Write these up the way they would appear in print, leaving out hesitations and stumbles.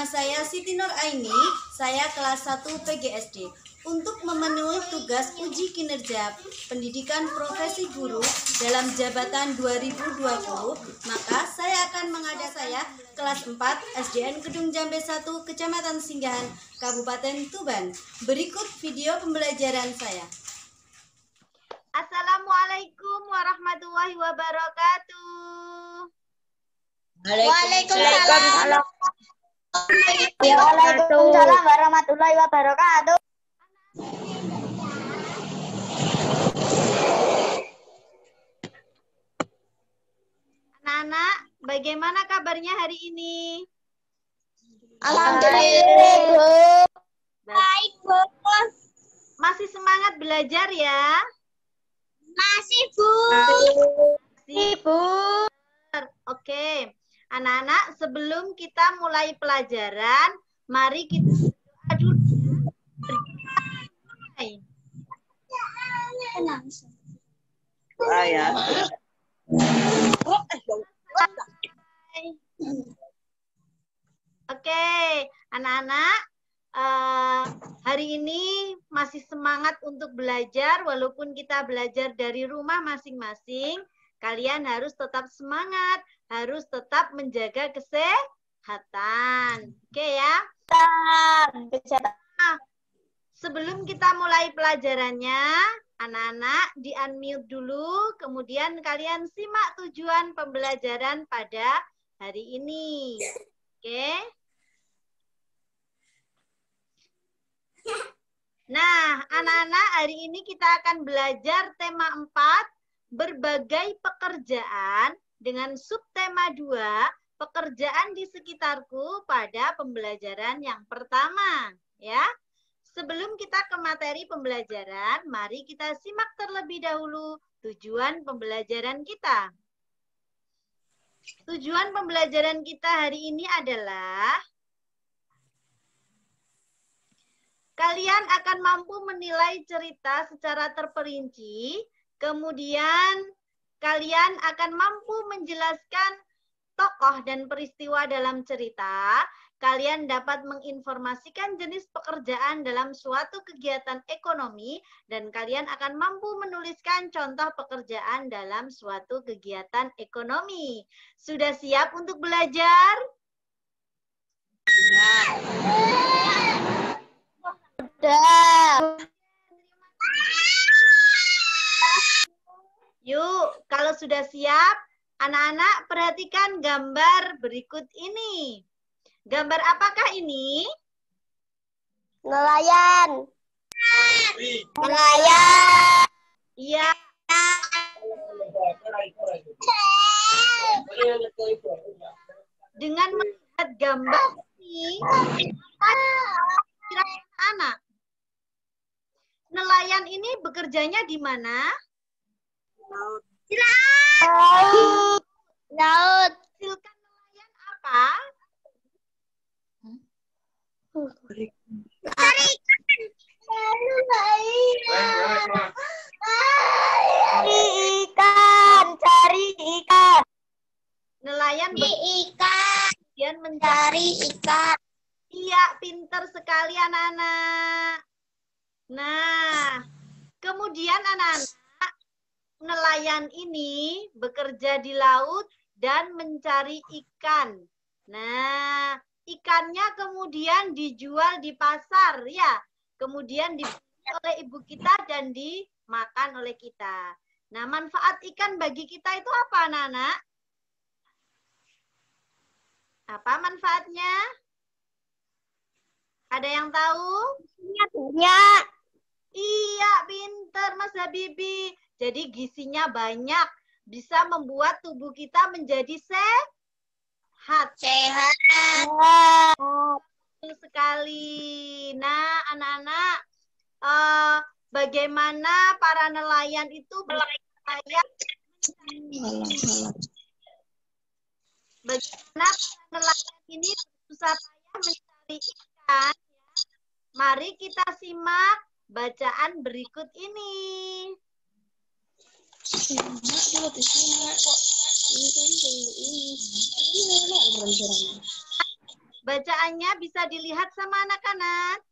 Nama saya Siti Nur Aini, saya kelas 1 PGSD. Untuk memenuhi tugas uji kinerja pendidikan profesi guru dalam jabatan 2020, maka saya akan kelas 4 SDN Kedung Jambe 1, Kecamatan Singgahan, Kabupaten Tuban. Berikut video pembelajaran saya. Assalamualaikum warahmatullahi wabarakatuh. Waalaikumsalam. Waalaikumsalam warahmatullahi wabarakatuh. Anak-anak, bagaimana kabarnya hari ini? Alhamdulillah, Bu. Baik, Bu. Masih semangat belajar ya? Masih, Bu. Masih, Bu. Oke. Anak-anak, sebelum kita mulai pelajaran, mari kita berdoa dulu. Oke, anak-anak, hari ini masih semangat untuk belajar, walaupun kita belajar dari rumah masing-masing. Kalian harus tetap semangat, harus tetap menjaga kesehatan. Oke ya? Nah, sebelum kita mulai pelajarannya, anak-anak di-unmute dulu, kemudian kalian simak tujuan pembelajaran pada hari ini. Oke? Nah, anak-anak, hari ini kita akan belajar tema 4, berbagai pekerjaan, dengan subtema 2, pekerjaan di sekitarku pada pembelajaran yang pertama. Ya. Sebelum kita ke materi pembelajaran, mari kita simak terlebih dahulu tujuan pembelajaran kita. Tujuan pembelajaran kita hari ini adalah kalian akan mampu menilai cerita secara terperinci, kemudian kalian akan mampu menjelaskan tokoh dan peristiwa dalam cerita. Kalian dapat menginformasikan jenis pekerjaan dalam suatu kegiatan ekonomi, dan kalian akan mampu menuliskan contoh pekerjaan dalam suatu kegiatan ekonomi. Sudah siap untuk belajar? Sudah. Yuk, kalau sudah siap, anak-anak perhatikan gambar berikut ini. Gambar apakah ini? Nelayan. Nelayan. Iya. Dengan melihat gambar ini, anak, nelayan ini bekerjanya di mana? Laut. Laut. Laut. Hasilkan nelayan apa? Cari ikan. Cari ikan. Nelayan ikan. kemudian Mencari ikan. Iya, pinter sekali anak-anak. Nah, kemudian anak-anak, nelayan ini bekerja di laut dan mencari ikan. Nah, ikannya kemudian dijual di pasar, ya. Kemudian dibeli oleh ibu kita dan dimakan oleh kita. Nah, manfaat ikan bagi kita itu apa, anak-anak? Apa manfaatnya? Ada yang tahu? Ya. Iya, pinter Mas Habibi. Jadi gizinya banyak, bisa membuat tubuh kita menjadi sehat. Sehat. Betul sekali. Nah, anak-anak, bagaimana para nelayan itu berlayar? Bagaimana para nelayan ini berusaha payah mencari ikan? Mari kita simak bacaan berikut ini. Bacaannya bisa dilihat sama anak-anak.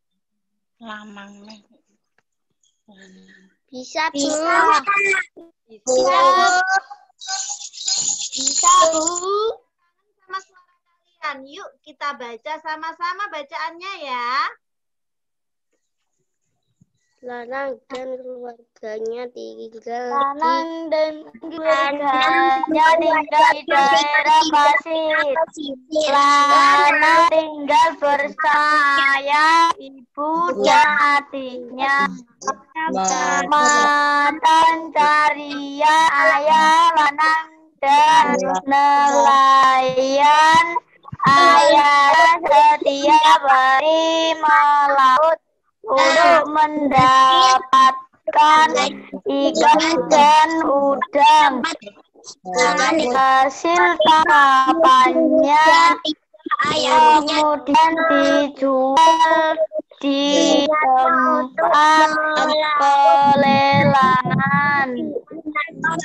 Bisa, Bu. Bisa. Bisa, Bu. Sama suara kalian. Yuk kita baca sama-sama bacaannya ya. Lanang dan keluarganya tinggal Lanang dan keluarganya tinggal di daerah pasir. Lanang tinggal bersama ayah, ibu, dan adiknya. Matan Caria ayah lanang dan nelayan ayah setiap hari melaut untuk mendapatkan ikan dan udang. Hasil tangkapannya kemudian dijual di tempat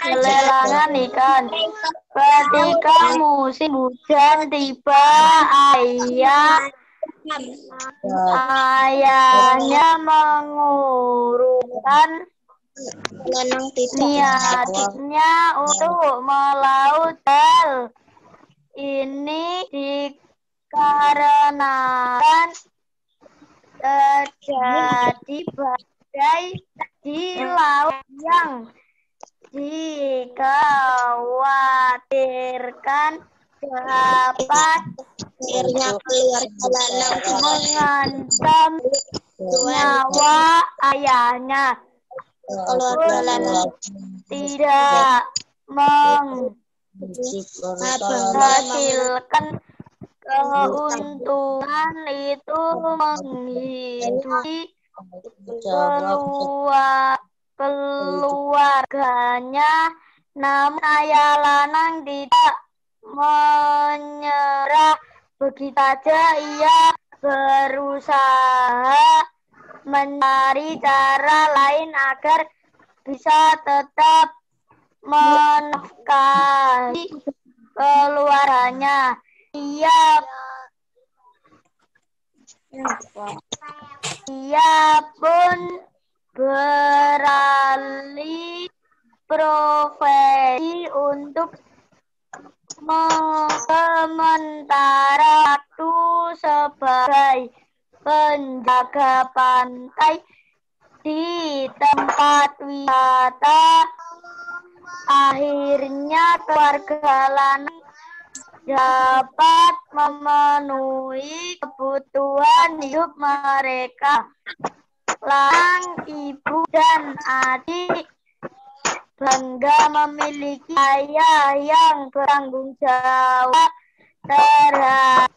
pelelangan ikan. Ketika musim hujan tiba, ayahnya mengurungkan niatnya untuk melaut hal ini dikarenakan terjadi badai di laut yang dikhawatirkan dapat mengancam nyawa ayahnya. Tidak menghasilkan keuntungan itu menghidupi keluarganya, namun ayah lanang tidak menyerah. Begitu saja ia berusaha mencari cara lain agar bisa tetap menafkahi keluarganya. Ia pun beralih profesi untuk sementara waktu sebagai penjaga pantai di tempat wisata. Akhirnya keluarga lanang dapat memenuhi kebutuhan hidup mereka. Lanang, ibu, dan adik bangga memiliki ayah yang bertanggung jawab terhadap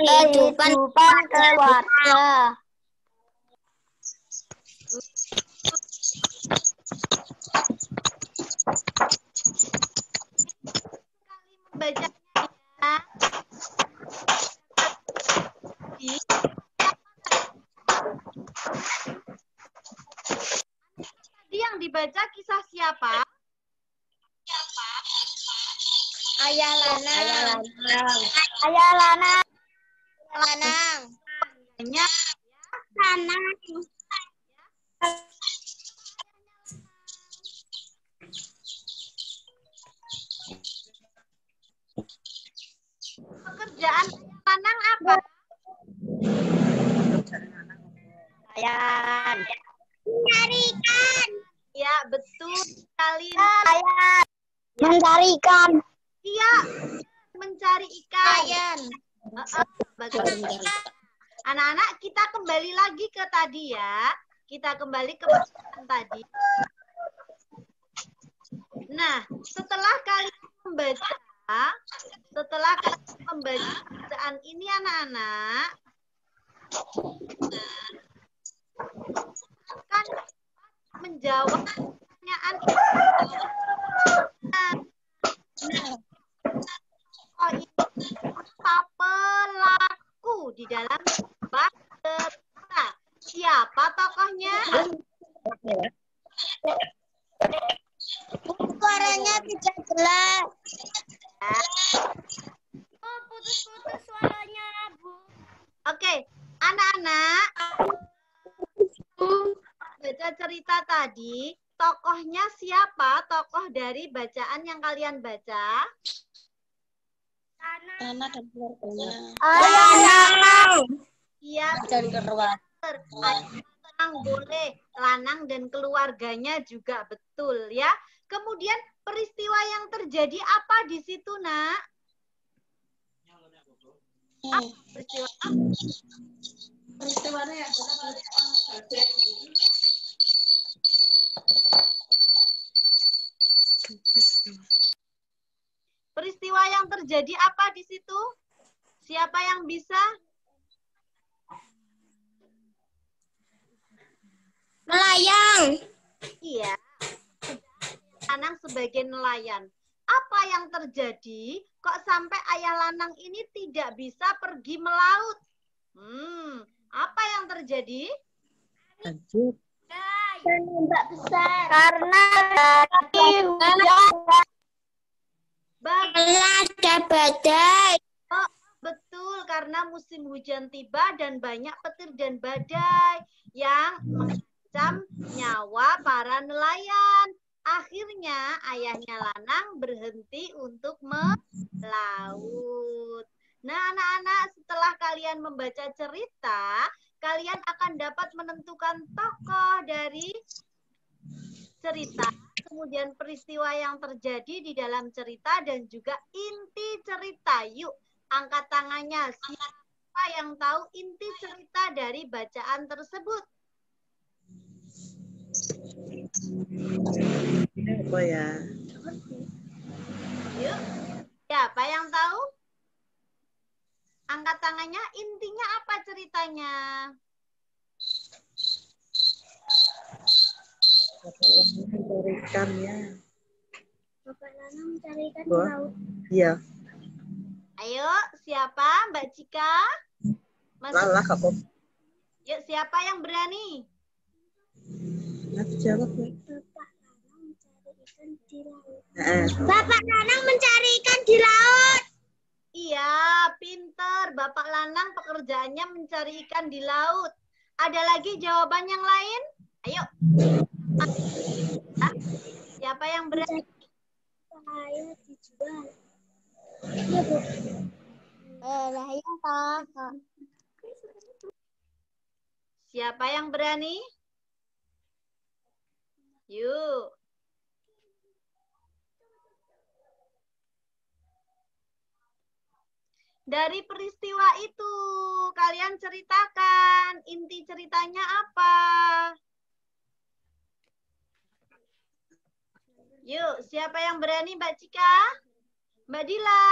kehidupan keluarga. Bacanya ya. Tadi yang dibaca kisah siapa? Ayah lanang. Ayah lanang. Banyak. Pekerjaan lanang apa? Ayah. Mencari ikan. Ya, betul sekali. Mencari ikan. Iya, mencari ikan. Bagus. Anak-anak, kita kembali lagi ke tadi ya. Kita kembali ke bacaan tadi. Nah, setelah kalian membaca bacaan ini anak-anak, kan menjawab pertanyaan ini. Apa pelaku di dalam sebuah cerita? Siapa tokohnya? Suaranya tidak jelas. Putus-putus suaranya. Nak? Baca cerita tadi, tokohnya siapa? Tokoh dari bacaan yang kalian baca? Tanah dan keluarganya. Iya, Dan keluarga. Lanang boleh, lanang dan keluarganya juga betul ya. Kemudian peristiwa yang terjadi apa di situ, Nak? Peristiwa Peristiwa yang terjadi apa di situ? Siapa yang bisa? Melayang. Iya. Lanang sebagai nelayan. Apa yang terjadi? Kok sampai ayah lanang ini tidak bisa pergi melaut? Apa yang terjadi? Ombak besar. Karena tadi hujan. Ada badai. Oh, betul, karena musim hujan tiba dan banyak petir dan badai yang mengancam nyawa para nelayan. Akhirnya ayahnya lanang berhenti untuk melaut. Nah, anak-anak, setelah kalian membaca cerita, kalian akan dapat menentukan tokoh dari cerita, kemudian peristiwa yang terjadi di dalam cerita, dan juga inti cerita. Yuk, angkat tangannya. Siapa yang tahu inti cerita dari bacaan tersebut? Ini apa ya? Yuk, siapa yang tahu? Angkat tangannya, intinya apa ceritanya? Mencari ikan ya. Bapak Lanang mencari ikan di Wah. laut. Iya. Ayo, siapa? Mbak Cika? Mas, Lalah apa? yuk, siapa yang berani? Nanti jawab ya. Bapak Lanang mencari ikan di laut. Heeh. Bapak Lanang mencari ikan di laut. Iya, pinter. Bapak lanang pekerjaannya mencari ikan di laut. Ada lagi jawaban yang lain? Ayo. Siapa yang berani? Saya dijual. Iya, Bu. Saya kakak. Siapa yang berani? Yuk. Dari peristiwa itu, kalian ceritakan inti ceritanya apa? Yuk, siapa yang berani, Mbak Cika? Mbak Dila?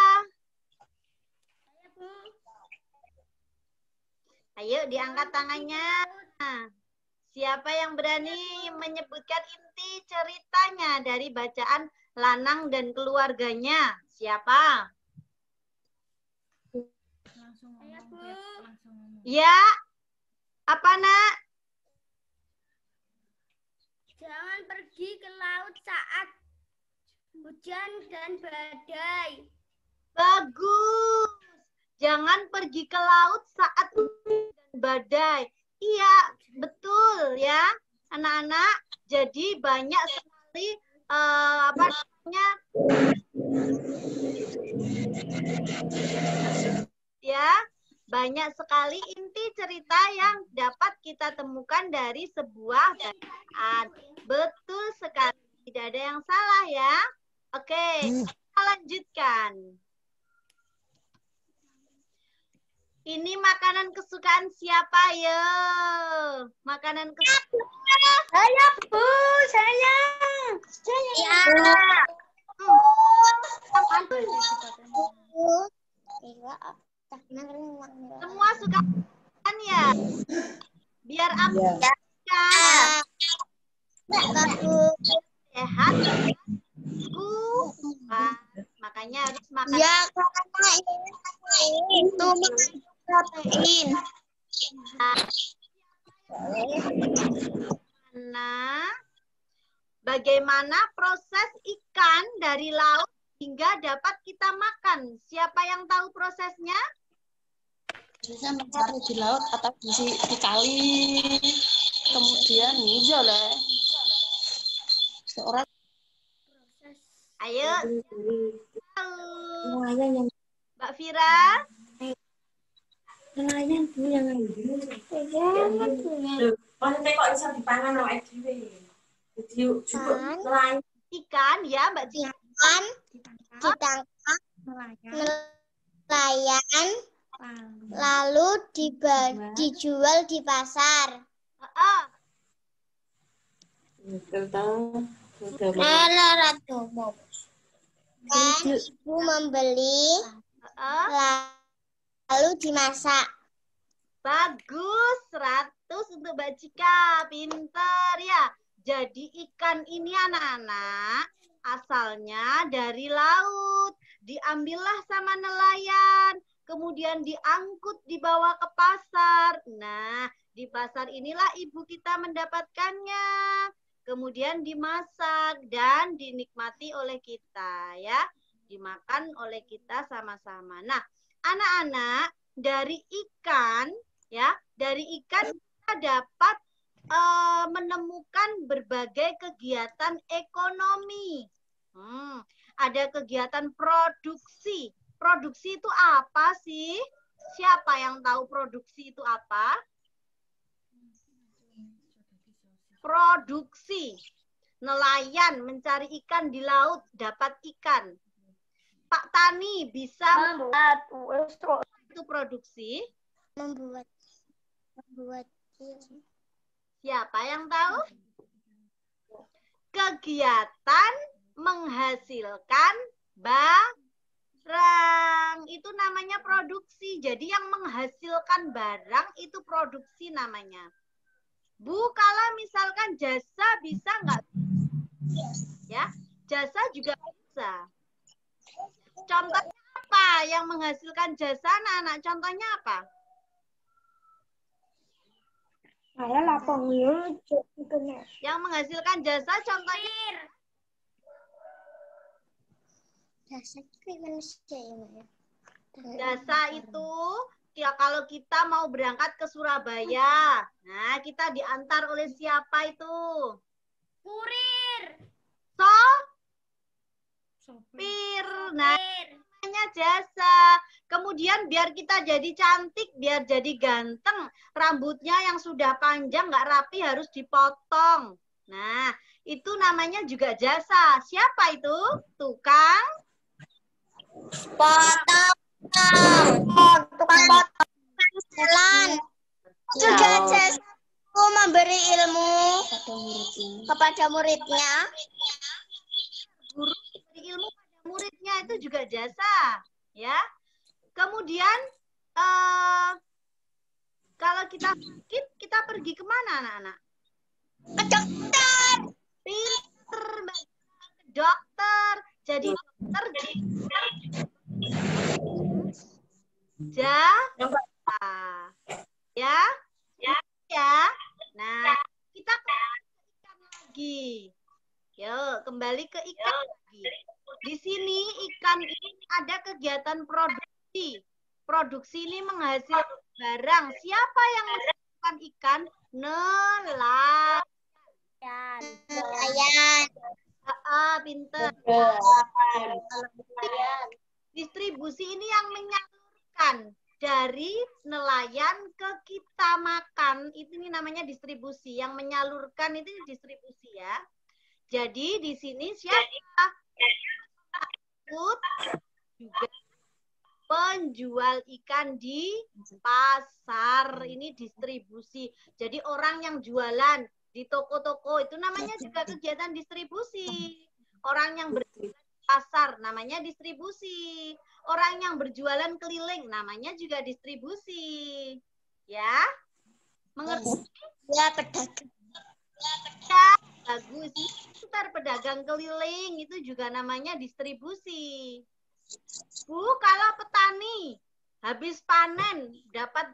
Ayo, diangkat tangannya. Siapa yang berani menyebutkan inti ceritanya dari bacaan Lanang dan Keluarganya? Siapa? Ya, apa Nak? Jangan pergi ke laut saat hujan dan badai. Bagus. Jangan pergi ke laut saat hujan dan badai. Iya, betul ya, anak-anak. Jadi banyak sekali apa namanya? Ya, banyak sekali inti cerita yang dapat kita temukan dari sebuah bacaan. Betul sekali, tidak ada yang salah ya. Oke, kita lanjutkan. Ini makanan kesukaan siapa ya? Makanan kesukaan. Saya, Bu, saya. Ya. Semua suka makan ya? Biar apa? Iya. Sehat. Makanya harus makan. Ya, karena itu protein. Bagaimana proses ikan dari laut hingga dapat kita makan? Siapa yang tahu prosesnya? Bisa mencari di laut atau di kali. Kemudian iya lah. Seorang Ayo, nelayan yang Mbak Vira. nelayan tuh yang maksudnya kok bisa dipangan awake dhewe. Jadi cukup nelayan. Ikan ya, Mbak Cia. Ikan ditangkap nelayan lalu dijual di pasar. Kan ibu membeli lalu dimasak. Bagus, 100 untuk Mbak Cika. Pinter ya. Jadi ikan ini anak-anak asalnya dari laut. Diambillah sama nelayan. Kemudian diangkut dibawa ke pasar. Nah, di pasar inilah ibu kita mendapatkannya. Kemudian dimasak dan dinikmati oleh kita ya. Dimakan oleh kita sama-sama. Nah, anak-anak, dari ikan ya, dari ikan kita dapat menemukan berbagai kegiatan ekonomi. Ada kegiatan produksi. Produksi itu apa sih? Siapa yang tahu produksi itu apa? Produksi. Nelayan mencari ikan di laut, dapat ikan. Pak Tani bisa membuat itu produksi. Membuat Siapa yang tahu? Kegiatan menghasilkan barang. Itu namanya produksi. Jadi yang menghasilkan barang itu produksi namanya. Bu, kalau misalkan jasa bisa nggak? Ya, jasa juga bisa. Contohnya apa yang menghasilkan jasa anak-anak? Contohnya apa? saya lapangnya Yang menghasilkan jasa contohnya jasa itu ya kalau kita mau berangkat ke Surabaya. Nah, kita diantar oleh siapa itu? kurir. Sopir. Nah, namanya jasa. Kemudian biar kita jadi cantik, biar jadi ganteng, rambutnya yang sudah panjang nggak rapi harus dipotong. Nah, itu namanya juga jasa. Siapa itu? Tukang Potong. Tukang potong. Jalan. Juga jasa memberi ilmu kepada muridnya. guru memberi ilmu pada muridnya itu juga jasa, ya. Kemudian kalau kita sakit, kita pergi kemana anak-anak? Ke dokter. Pinter, Mbak. Ke dokter. Jadi dokter ya, ya. Nah, kita kembali ke ikan lagi. Yuk, kembali ke ikan lagi. Di sini ikan ini ada kegiatan produksi. Produksi ini menghasilkan barang. Siapa yang menghasilkan ikan? Nelayan. Pinter. Distribusi ini yang menyalurkan dari nelayan ke kita makan. Ini namanya distribusi. Yang menyalurkan itu distribusi ya. Jadi di sini siapa? Juga penjual ikan di pasar. Ini distribusi. Jadi orang yang jualan di toko-toko itu namanya juga kegiatan distribusi. Orang yang berjualan di pasar namanya distribusi. Orang yang berjualan keliling namanya juga distribusi. Ya? Mengerti? Ya, pedagang. Ya, bagus. Ntar pedagang keliling itu juga namanya distribusi. Bu, kalau petani habis panen dapat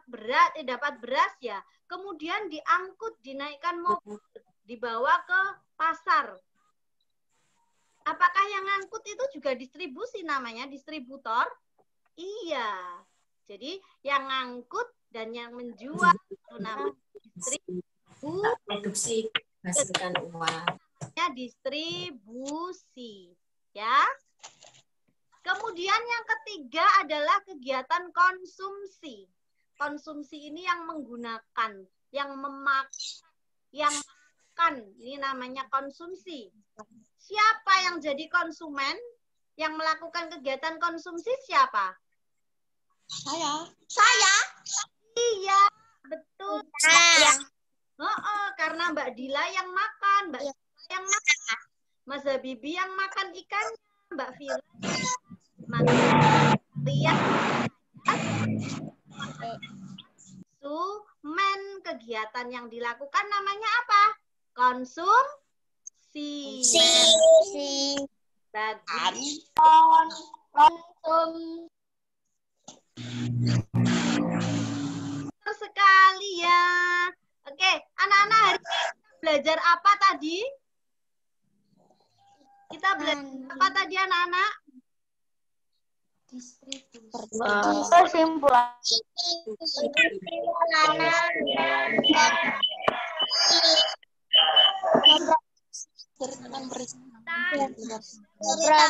beras ya, kemudian diangkut, dinaikkan mobil, dibawa ke pasar. Apakah yang ngangkut itu juga distribusi namanya distributor? Iya. Jadi yang ngangkut dan yang menjual itu namanya Produksi hasilkan uang. distribusi, ya. Kemudian yang ketiga adalah kegiatan konsumsi. Konsumsi ini yang menggunakan, yang memakai, yang makan. Ini namanya konsumsi. Siapa yang jadi konsumen? Yang melakukan kegiatan konsumsi siapa? Saya. Iya, betul. Karena Mbak Dila yang makan, Mbak Dila yang makan. Mas Habibie yang makan ikannya, Mbak Vira. Lihat konsumen, kegiatan yang dilakukan namanya apa? Konsumsi. Bagus. Sekali ya. Oke, anak-anak hari ini belajar apa tadi? Kita belajar apa tadi anak-anak? Kesimpulan.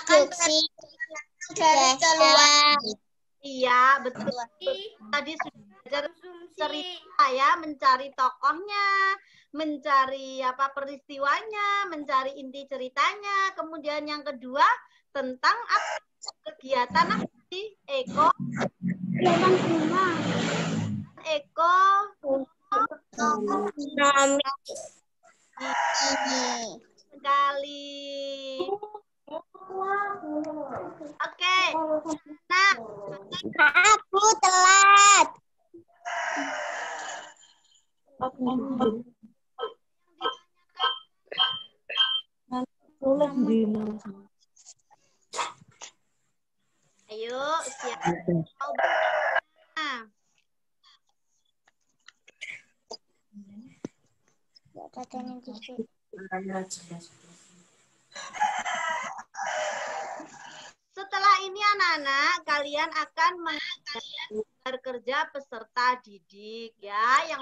Produksi dari keluar. Iya, betul. Tadi sudah belajar cerita ya, mencari tokohnya, mencari apa peristiwanya, mencari inti ceritanya. Kemudian yang kedua tentang apa? Kegiatan apa sih? Sekali. Oke. Nah, Aku telat. ayo siapa? Nah, setelah ini anak-anak kalian akan bekerja peserta didik ya yang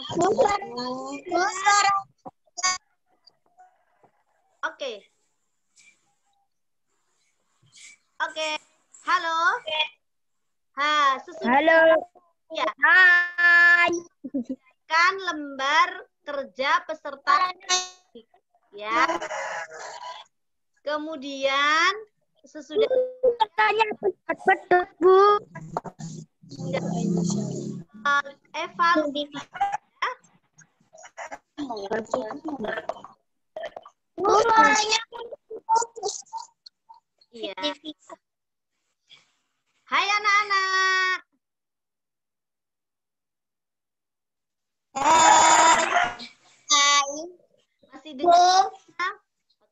Oke. Halo. Halo. Ya. Hai. Kan lembar kerja peserta didik ya. Kemudian sesudah Tanya betul, Bu. evaluasi Suaranya ya. Hai anak-anak. Hai. Masih dengar?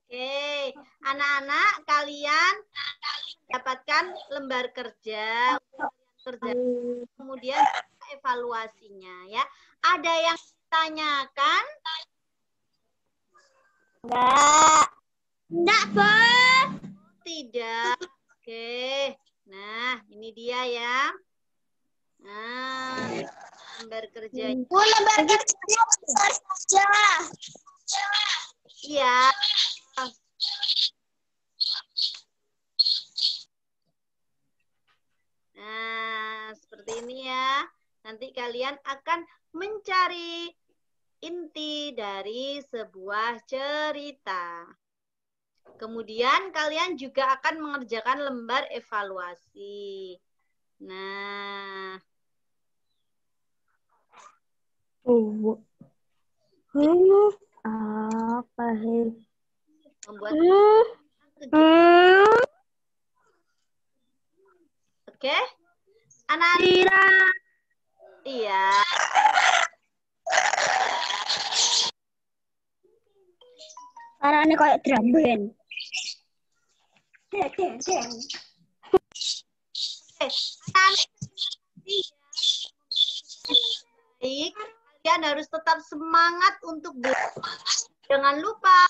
Oke. Anak-anak kalian dapatkan lembar kerja, kemudian evaluasinya ya. Ada yang ditanyakan? Enggak, Bu. Tidak. Oke. Nah, ini dia ya. Nah, lembar kerjanya. Bu, lembar kerjanya besar saja. Iya. Nah, seperti ini ya. Nanti kalian akan mencari inti dari sebuah cerita. Kemudian kalian juga akan mengerjakan lembar evaluasi. Nah. Apa sih? Membuat Oke? Anak-anak. Iya. Karena ini kayak drum band. Baik, kalian harus tetap semangat untuk belajar. Jangan lupa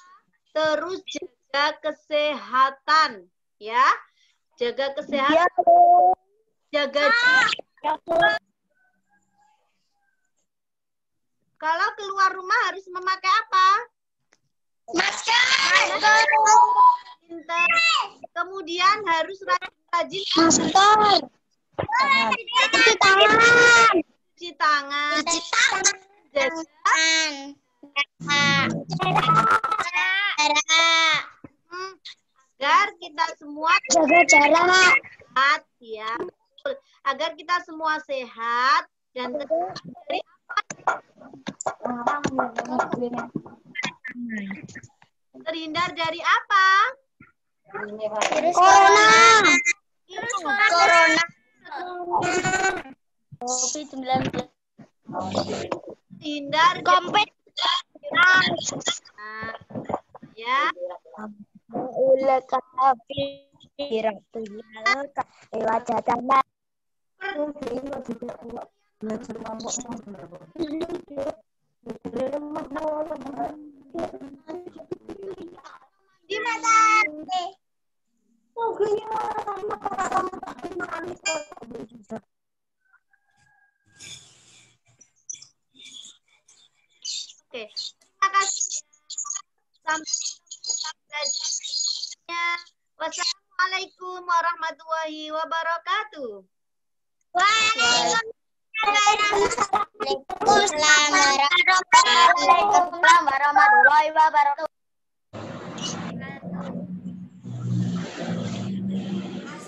terus jaga kesehatan, ya. Jaga kesehatan. Jaga Kalau keluar rumah harus memakai apa? Masker. Pinter. Kemudian harus rajin Masker. Cuci tangan. cuci tangan. Cuci tangan. Agar kita semua Jaga jarak. sehat, ya. Agar kita semua sehat dan terhindar dari apa? Corona. Virus Corona. COVID-19. terhindar Kompet. Nah, ya. Ula kafi. Wajah tanah. Di mana? Oke, terima kasih. Sampai wassalamualaikum warahmatullahi wabarakatuh. Waalaikumsalam warahmatullahi wabarakatuh.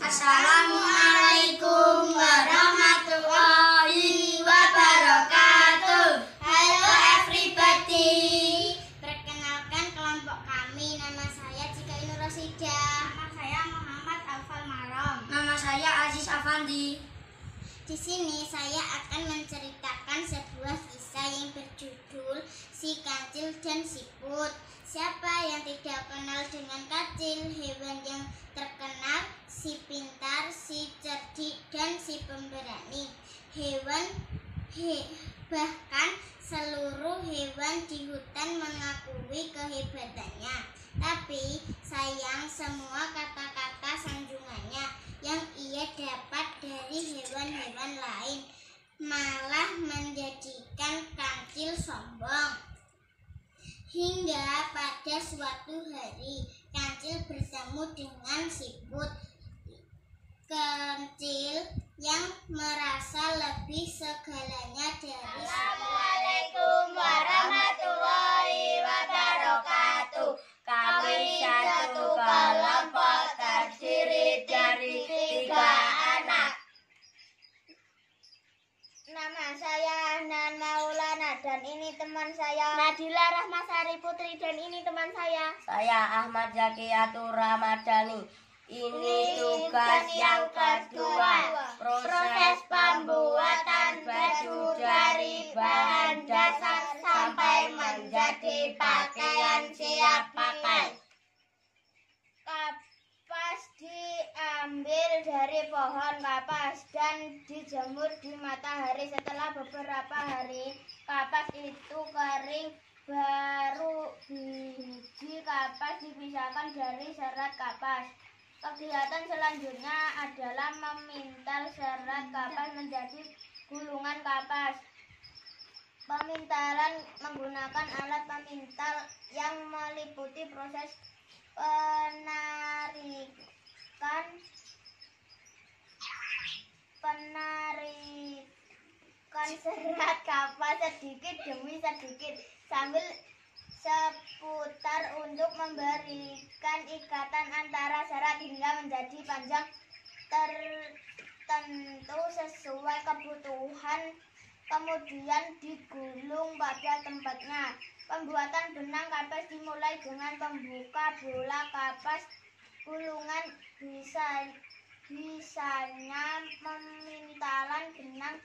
Assalamualaikum warahmatullahi wabarakatuh. Halo everybody. Perkenalkan kelompok kami. Nama saya Cika Inur Rosida. Nama saya Muhammad Afal Marom. Nama saya Aziz Afandi. Di sini saya akan menceritakan sebuah kisah yang berjudul Si Kancil dan Si Put. Siapa yang tidak kenal dengan kancil, hewan yang terkenal, si pintar, si cerdik, dan si pemberani. Bahkan seluruh hewan di hutan mengakui kehebatannya. Tapi sayang semua kata-kata sanjungannya yang ia dapat dari hewan-hewan lain malah menjadikan kancil sombong. Hingga pada suatu hari, kancil bertemu dengan si Put. Kancil yang merasa lebih segalanya dari Assalamualaikum warahmatullahi wabarakatuh. Kami satu kelompok terdiri dari 3 anak. Nama saya Nan Maulana dan ini teman saya Nadila Rahmasari Putri dan ini teman saya. Saya Ahmad Zakiatur Ramadhani. Ini tugas yang kedua, proses pembuatan baju dari bahan dasar sampai menjadi pakaian siap pakai. Kapas diambil dari pohon kapas dan dijemur di matahari. Setelah beberapa hari, kapas itu kering. Baru biji kapas dipisahkan dari serat kapas. Kegiatan selanjutnya adalah memintal serat kapas menjadi gulungan kapas. Pemintalan menggunakan alat pemintal yang meliputi proses penarikan serat kapas sedikit demi sedikit sambil seputar untuk memberikan ikatan antara serat hingga menjadi panjang tertentu sesuai kebutuhan, kemudian digulung pada tempatnya. Pembuatan benang kapas dimulai dengan membuka bola kapas. Gulungan bisanya memintalan benang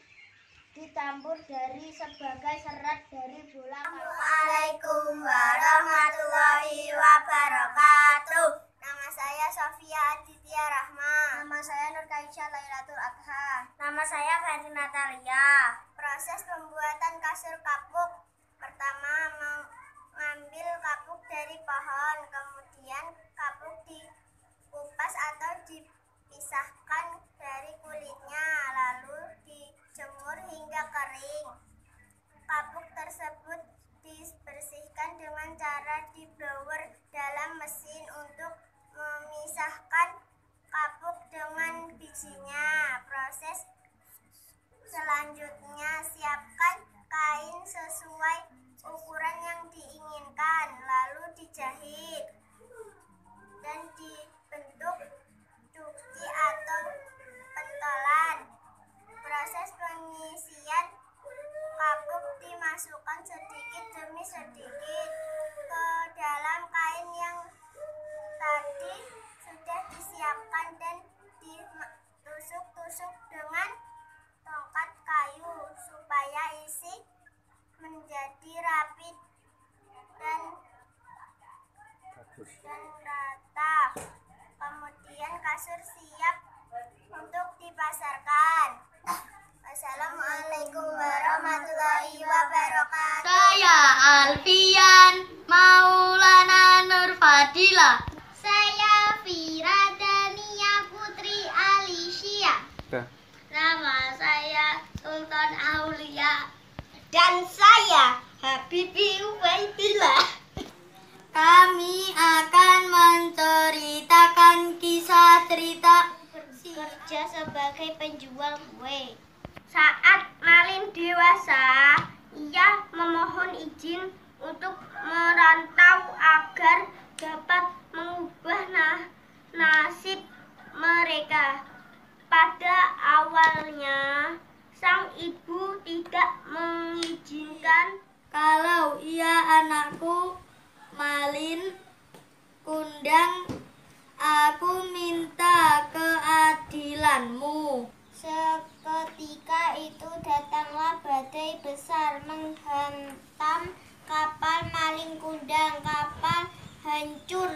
dicampur dari sebagai serat dari bola kapas. Assalamualaikum warahmatullahi wabarakatuh. Nama saya Sofia Aditya Rahma. Nama saya Nur Kaisha Lailatul Adha. Nama saya Feri Natalia. Proses pembuatan kasur kapuk. Pertama, mengambil kapuk dari pohon, kemudian kapuk dikupas atau dipisahkan dari kulitnya, lalu di dan rata. Kemudian kasur siap untuk dipasarkan. Wassalamualaikum warahmatullahi wabarakatuh. Saya Alfian Maulana Nur Fadila. Saya Fira Dania Putri Alicia. Nama saya Sultan Aulia. Dan saya Habibi Ubaidillah. Kami akan menceritakan kisah cerita kerja sebagai penjual kue. Saat Malin dewasa, ia memohon izin untuk merantau agar dapat mengubah nasib mereka. Pada awalnya, sang ibu tidak mengizinkan. Kalau ia anakku, Malin, Kundang, aku minta keadilanmu. Seketika itu datanglah badai besar menghantam kapal Malin Kundang. Kapal hancur